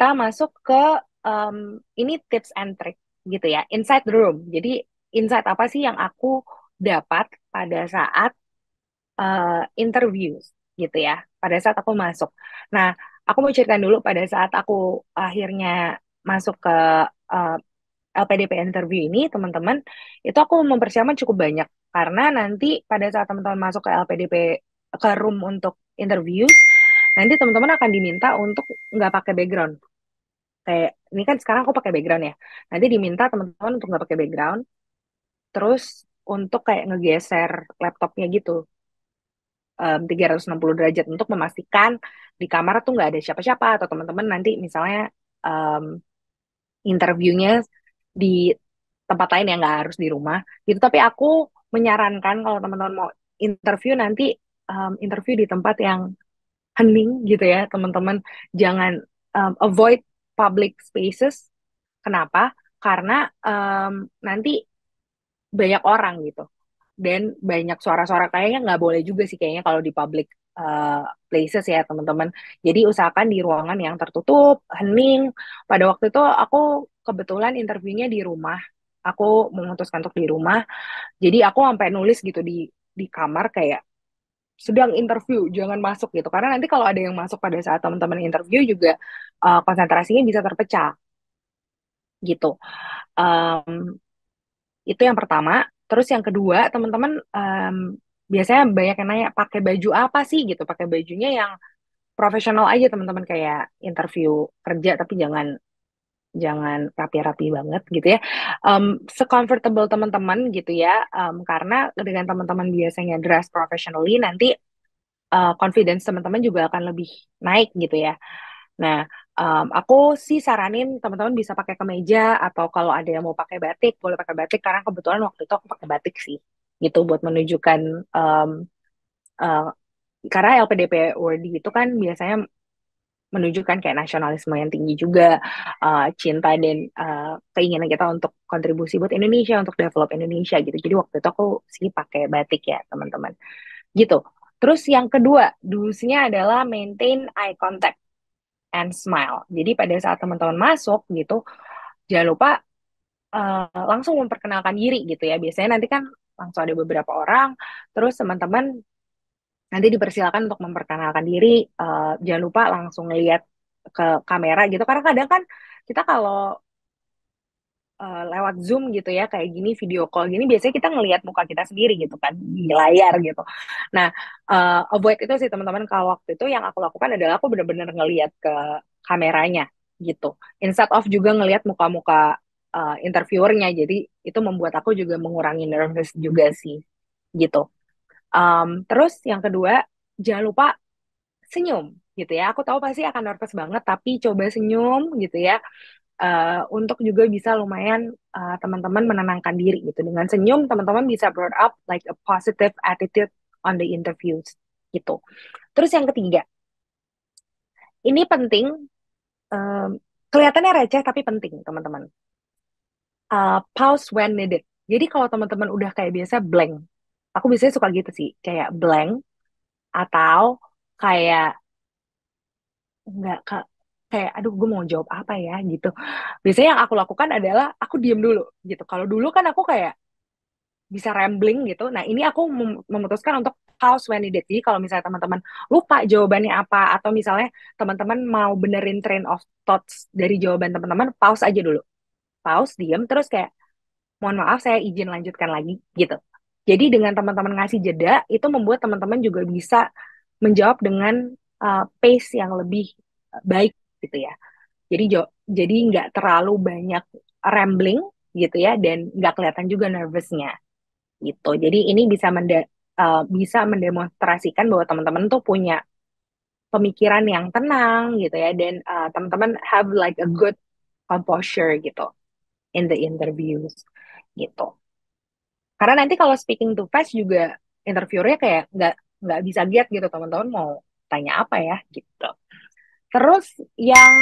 kita masuk ke ini tips and trick gitu ya, inside the room. Jadi insight apa sih yang aku dapat pada saat interview gitu ya, pada saat aku masuk. Nah, aku mau ceritain dulu pada saat aku akhirnya masuk ke uh, LPDP interview ini, teman-teman, itu aku mempersiapkan cukup banyak karena nanti pada saat teman-teman masuk ke LPDP ke room untuk interviews, nanti teman-teman akan diminta untuk nggak pakai background. Kayak ini kan sekarang aku pakai background ya. Nanti diminta teman-teman untuk nggak pakai background, terus untuk kayak ngegeser laptopnya gitu 360 derajat untuk memastikan di kamar tuh nggak ada siapa-siapa atau teman-teman nanti misalnya em, interviewnya di tempat lain yang nggak harus di rumah gitu. Tapi aku menyarankan kalau teman-teman mau interview nanti interview di tempat yang hening gitu ya teman-teman. Jangan avoid public spaces. Kenapa? Karena nanti banyak orang gitu dan banyak suara-suara, kayaknya nggak boleh juga sih kayaknya kalau di public places ya teman-teman. Jadi usahakan di ruangan yang tertutup, hening. Pada waktu itu aku kebetulan interviewnya di rumah. Aku memutuskan untuk di rumah. Jadi aku sampai nulis gitu di kamar kayak sedang interview, jangan masuk gitu. Karena nanti kalau ada yang masuk pada saat teman-teman interview juga konsentrasinya bisa terpecah gitu. Em, itu yang pertama. Terus yang kedua, teman-teman biasanya banyak yang nanya pakai baju apa sih gitu. Pakai bajunya yang profesional aja teman-teman kayak interview kerja tapi jangan jangan rapi-rapi banget gitu ya. Secomfortable teman-teman gitu ya. Karena dengan teman-teman biasanya dress professionally nanti confidence teman-teman juga akan lebih naik gitu ya. Nah, aku sih saranin teman-teman bisa pakai kemeja atau kalau ada yang mau pakai batik, boleh pakai batik karena kebetulan waktu itu aku pakai batik sih, gitu buat menunjukkan um, uh, karena LPDP Wordy itu kan biasanya menunjukkan kayak nasionalisme yang tinggi juga, cinta dan keinginan kita untuk kontribusi buat Indonesia, untuk develop Indonesia gitu. Jadi waktu itu aku sih pakai batik ya teman-teman, gitu. Terus yang kedua, dusnya adalah maintain eye contact and smile. Jadi pada saat teman-teman masuk gitu, jangan lupa langsung memperkenalkan diri gitu ya. Biasanya nanti kan langsung ada beberapa orang, terus teman-teman nanti dipersilakan untuk memperkenalkan diri. Jangan lupa langsung lihat ke kamera gitu. Karena kadang kan kita kalau lewat Zoom gitu ya, kayak gini video call gini, biasanya kita ngelihat muka kita sendiri gitu kan di layar gitu. Nah, avoid itu sih teman-teman. Kalau waktu itu yang aku lakukan adalah aku benar-benar ngelihat ke kameranya gitu. Instead of juga ngelihat muka-muka interviewernya. Jadi itu membuat aku juga mengurangi nervous juga sih gitu. Terus yang kedua, jangan lupa senyum gitu ya. Aku tahu pasti akan nervous banget, tapi coba senyum gitu ya, untuk juga bisa lumayan teman-teman menenangkan diri gitu. Dengan senyum, teman-teman bisa brought up like a positive attitude on the interviews gitu. Terus yang ketiga, ini penting, um, kelihatannya receh tapi penting teman-teman. Pause when needed. Jadi kalau teman-teman udah kayak biasa blank, aku biasanya suka gitu sih, kayak blank atau kayak nggak kayak aduh gue mau jawab apa ya gitu. Biasanya yang aku lakukan adalah aku diem dulu gitu. Kalau dulu kan aku kayak bisa rambling gitu. Nah, ini aku memutuskan untuk pause when needed. Jadi kalau misalnya teman-teman lupa jawabannya apa atau misalnya teman-teman mau benerin train of thoughts dari jawaban teman-teman, pause aja dulu. Pause, diem, terus kayak mohon maaf saya izin lanjutkan lagi gitu. Jadi dengan teman-teman ngasih jeda, itu membuat teman-teman juga bisa menjawab dengan pace yang lebih baik gitu ya. Jadi nggak terlalu banyak rambling gitu ya, dan nggak kelihatan juga nervousnya gitu. Jadi ini bisa mendemonstrasikan bahwa teman-teman tuh punya pemikiran yang tenang gitu ya, dan teman-teman have like a good composure gitu in the interviews gitu. Karena nanti kalau speaking to face juga interviewernya kayak nggak bisa get gitu, teman-teman mau tanya apa ya gitu. Terus yang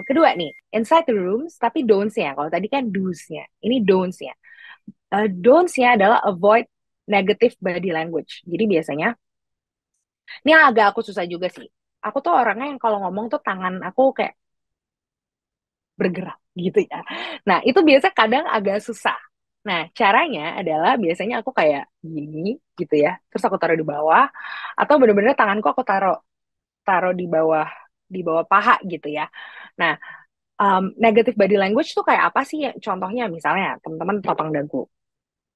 kedua nih, inside the rooms tapi don'ts-nya. Kalau tadi kan do's-nya, ini don'ts-nya. Don'ts-nya adalah avoid negative body language. Jadi biasanya, ini agak aku susah juga sih. aku tuh orangnya yang kalau ngomong tuh tangan aku kayak bergerak gitu ya. Nah, itu biasa kadang agak susah. Nah, caranya adalah biasanya aku kayak gini gitu ya. Terus aku taruh di bawah atau bener-bener tanganku aku taruh taruh di bawah paha gitu ya. Nah, negative body language tuh kayak apa sih? Contohnya misalnya teman-teman topang dagu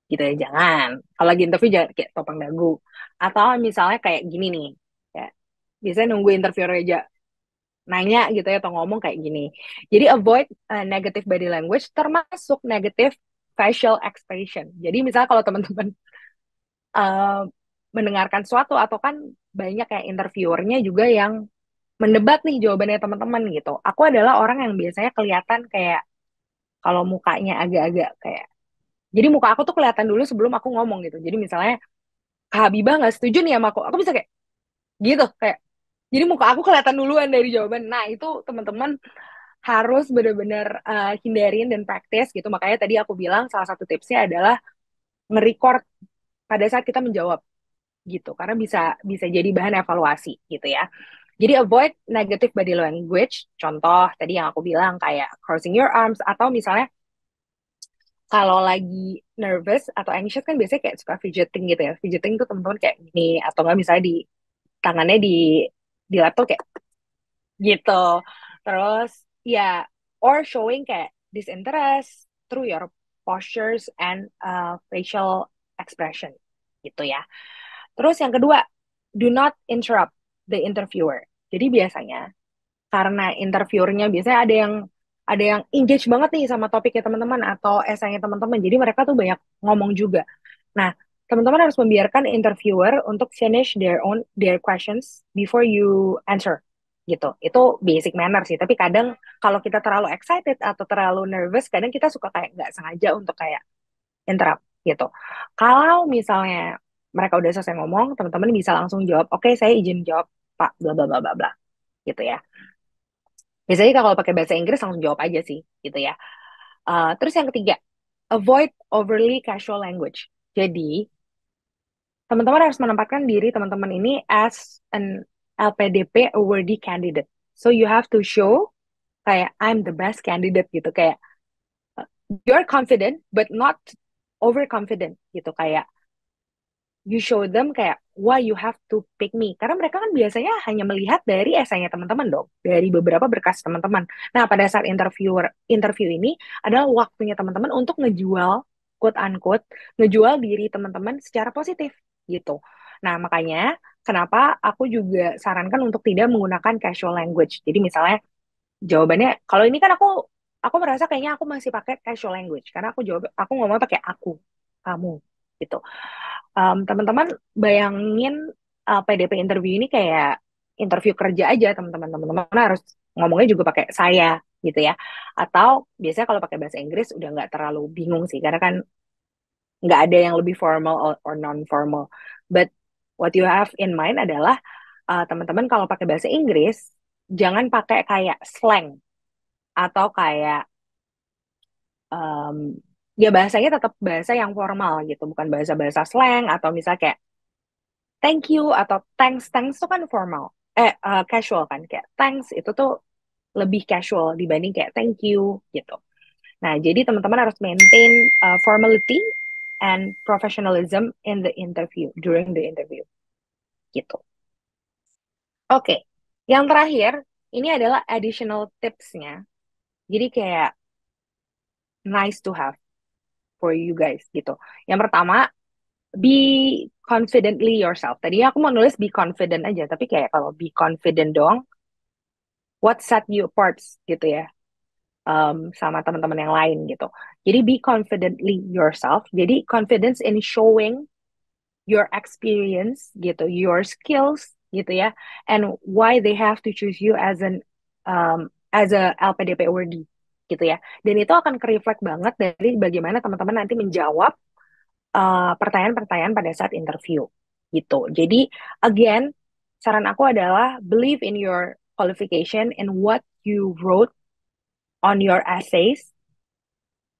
gitu ya. Jangan. Kalau lagi interview jangan kayak topang dagu. Atau misalnya kayak gini nih. Kayak biasanya nunggu interviewer aja nanya gitu ya atau ngomong kayak gini. Jadi avoid negative body language termasuk negative facial expression. Jadi misalnya kalau teman-teman uh, mendengarkan sesuatu atau kan banyak kayak interviewernya juga yang mendebat nih jawabannya teman-teman gitu. Aku adalah orang yang biasanya kelihatan kayak kalau mukanya agak-agak kayak jadi muka aku tuh kelihatan dulu sebelum aku ngomong gitu. Jadi misalnya Kak Habibah nggak setuju nih sama aku bisa kayak gitu kayak jadi muka aku kelihatan duluan dari jawaban. Nah, itu teman-teman harus benar-benar hindarin dan praktis gitu. Makanya tadi aku bilang salah satu tipsnya adalah nge-record pada saat kita menjawab gitu. Karena bisa bisa jadi bahan evaluasi gitu ya. Jadi avoid negative body language. Contoh tadi yang aku bilang kayak crossing your arms atau misalnya kalau lagi nervous atau anxious kan biasanya kayak suka fidgeting gitu ya. Fidgeting tuh teman-teman kayak gini atau enggak misalnya di tangannya di laptop kayak gitu. Terus ya or showing kayak disinterest through your postures and facial expression gitu ya. Terus yang kedua, do not interrupt the interviewer. Jadi biasanya karena interviewernya biasanya ada yang engage banget nih sama topiknya teman-teman atau esainya teman-teman. Jadi mereka tuh banyak ngomong juga. Nah, teman-teman harus membiarkan interviewer untuk finish their questions before you answer gitu. Itu basic manner sih. Tapi kadang kalau kita terlalu excited atau terlalu nervous, kadang kita suka kayak nggak sengaja untuk kayak interrupt gitu. Kalau misalnya mereka udah selesai ngomong, teman-teman bisa langsung jawab, oke, saya izin jawab, Pak, bla bla bla bla bla, gitu ya. Biasanya kalau pakai bahasa Inggris langsung jawab aja sih, gitu ya. Terus yang ketiga, avoid overly casual language. Jadi, teman-teman harus menempatkan diri teman-teman ini as an LPDP worthy candidate. So you have to show kayak I'm the best candidate gitu, kayak you're confident but not overconfident gitu, kayak you show them kayak why you have to pick me karena mereka kan biasanya hanya melihat dari esainya teman-teman dong, dari beberapa berkas teman-teman. Nah, pada saat interview ini adalah waktunya teman-teman untuk ngejual quote unquote ngejual diri teman-teman secara positif gitu. Nah, makanya kenapa aku juga sarankan untuk tidak menggunakan casual language. Jadi misalnya jawabannya kalau ini kan aku merasa kayaknya aku masih pakai casual language karena aku ngomong pakai aku, kamu gitu. Teman-teman bayangin PDP interview ini kayak interview kerja aja, teman-teman. Teman-teman harus ngomongnya juga pakai saya gitu ya. Atau biasanya kalau pakai bahasa Inggris udah nggak terlalu bingung sih, karena kan nggak ada yang lebih formal or non-formal. But what you have in mind adalah teman-teman kalau pakai bahasa Inggris jangan pakai kayak slang atau kayak um, ya bahasanya tetap bahasa yang formal gitu, bukan bahasa-bahasa slang atau misalnya kayak thank you atau thanks. Thanks itu kan formal, casual kan, kayak thanks itu tuh lebih casual dibanding kayak thank you gitu. Nah, jadi teman-teman harus maintain formality and professionalism in the interview, during the interview gitu. Oke, yang terakhir ini adalah additional tipsnya. Jadi kayak nice to have for you guys gitu. Yang pertama, be confidently yourself. Tadi aku mau nulis be confident aja, tapi kayak kalau be confident doang, what set you apart gitu ya, sama teman-teman yang lain gitu. Jadi be confidently yourself. Jadi confidence in showing your experience gitu, your skills gitu ya, and why they have to choose you as a LPDP worthy gitu ya. Dan itu akan ke-reflect banget dari bagaimana teman-teman nanti menjawab pertanyaan-pertanyaan pada saat interview gitu. Jadi again, saran aku adalah believe in your qualification and what you wrote on your essays.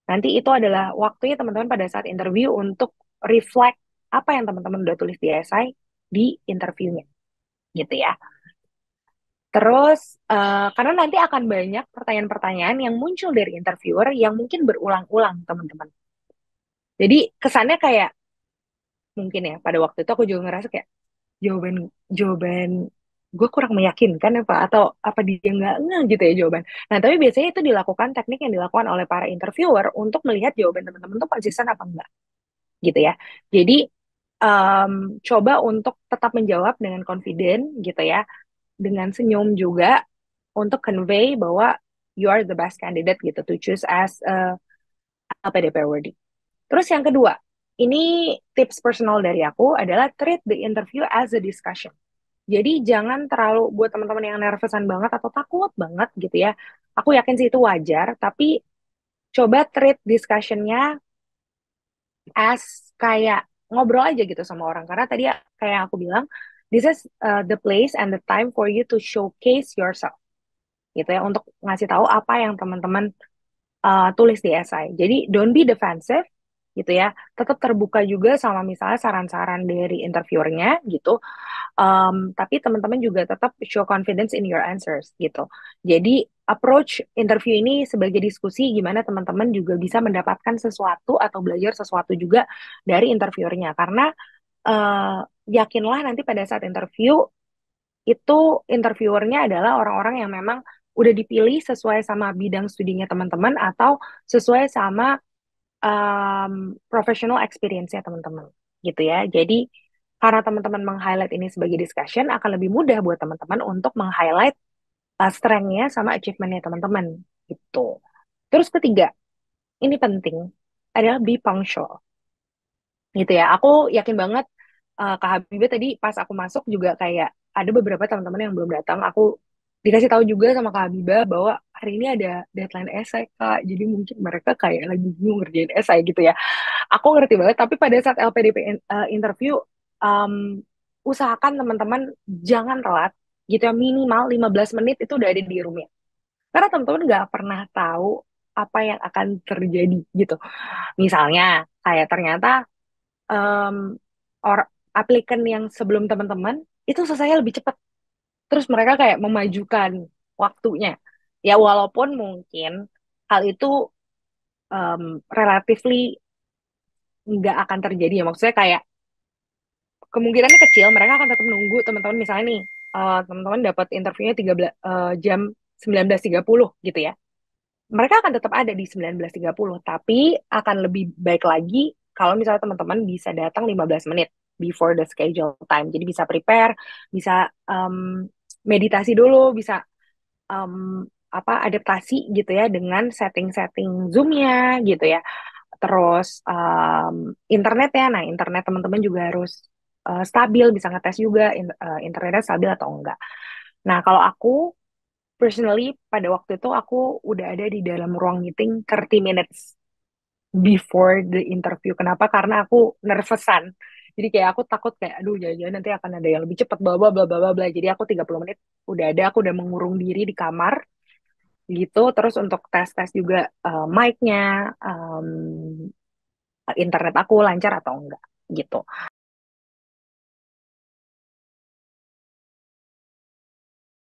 Nanti itu adalah waktunya teman-teman pada saat interview untuk reflect apa yang teman-teman udah tulis di essay di interviewnya gitu ya. Terus, karena nanti akan banyak pertanyaan-pertanyaan yang muncul dari interviewer yang mungkin berulang-ulang, teman-teman. Jadi kesannya kayak mungkin ya pada waktu itu aku juga ngerasa kayak jawaban jawaban gue kurang meyakinkan apa atau apa dia nggak gitu ya jawaban. Nah tapi biasanya itu dilakukan teknik yang dilakukan oleh para interviewer untuk melihat jawaban teman-teman tuh konsisten apa enggak gitu ya. Jadi coba untuk tetap menjawab dengan confident gitu ya, dengan senyum juga untuk convey bahwa you are the best candidate gitu to choose as a LPDP worthy. Terus yang kedua, ini tips personal dari aku adalah treat the interview as a discussion. Jadi jangan terlalu buat teman-teman yang nervousan banget atau takut banget gitu ya. Aku yakin sih itu wajar, tapi coba treat discussion-nya as kayak ngobrol aja gitu sama orang. Karena tadi kayak aku bilang, this is the place and the time for you to showcase yourself gitu ya, untuk ngasih tahu apa yang teman-teman tulis di esai. Jadi don't be defensive gitu ya. Tetap terbuka juga sama misalnya saran-saran dari interviewernya gitu. Tapi teman-teman juga tetap show confidence in your answers gitu. Jadi approach interview ini sebagai diskusi gimana teman-teman juga bisa mendapatkan sesuatu atau belajar sesuatu juga dari interviewernya. Karena uh, yakinlah nanti pada saat interview itu interviewernya adalah orang-orang yang memang udah dipilih sesuai sama bidang studinya teman-teman atau sesuai sama professional experience-nya teman-teman gitu ya. Jadi karena teman-teman meng-highlight ini sebagai discussion akan lebih mudah buat teman-teman untuk meng-highlight strength-nya sama achievement-nya teman-teman gitu. Terus ketiga, ini penting adalah be punctual gitu ya. Aku yakin banget Kak Habibie tadi pas aku masuk juga kayak ada beberapa teman-teman yang belum datang. Aku dikasih tahu juga sama Kak Habibah bahwa hari ini ada deadline esai Kak. Jadi mungkin mereka kayak lagi bingung ngerjain esai gitu ya. Aku ngerti banget, tapi pada saat LPDP interview, um, usahakan teman-teman jangan telat gitu ya, minimal 15 menit itu udah ada di roomnya. Karena teman-teman nggak pernah tahu apa yang akan terjadi gitu. Misalnya, kayak ternyata um, or aplikan yang sebelum teman-teman itu selesai lebih cepat. Terus mereka kayak memajukan waktunya. Ya walaupun mungkin hal itu relatively nggak akan terjadi ya. Maksudnya kayak kemungkinannya kecil mereka akan tetap nunggu teman-teman misalnya nih teman-teman dapat interviewnya 13 jam 19.30 gitu ya. Mereka akan tetap ada di 19.30 tapi akan lebih baik lagi kalau misalnya teman-teman bisa datang 15 menit before the schedule time. Jadi bisa prepare, bisa meditasi dulu, bisa adaptasi gitu ya dengan setting-setting Zoom-nya gitu ya. Terus internet ya, nah internet teman-teman juga harus stabil, bisa ngetes juga internetnya stabil atau enggak. Nah kalau aku personally pada waktu itu aku udah ada di dalam ruang meeting 30 minutes before the interview. Kenapa? Karena aku nervousan. Jadi kayak aku takut kayak aduh jangan-jangan nanti akan ada yang lebih cepat bla bla bla bla bla bla. Jadi aku 30 menit udah ada, aku udah mengurung diri di kamar gitu. Terus untuk tes-tes juga mic-nya, internet aku lancar atau enggak gitu.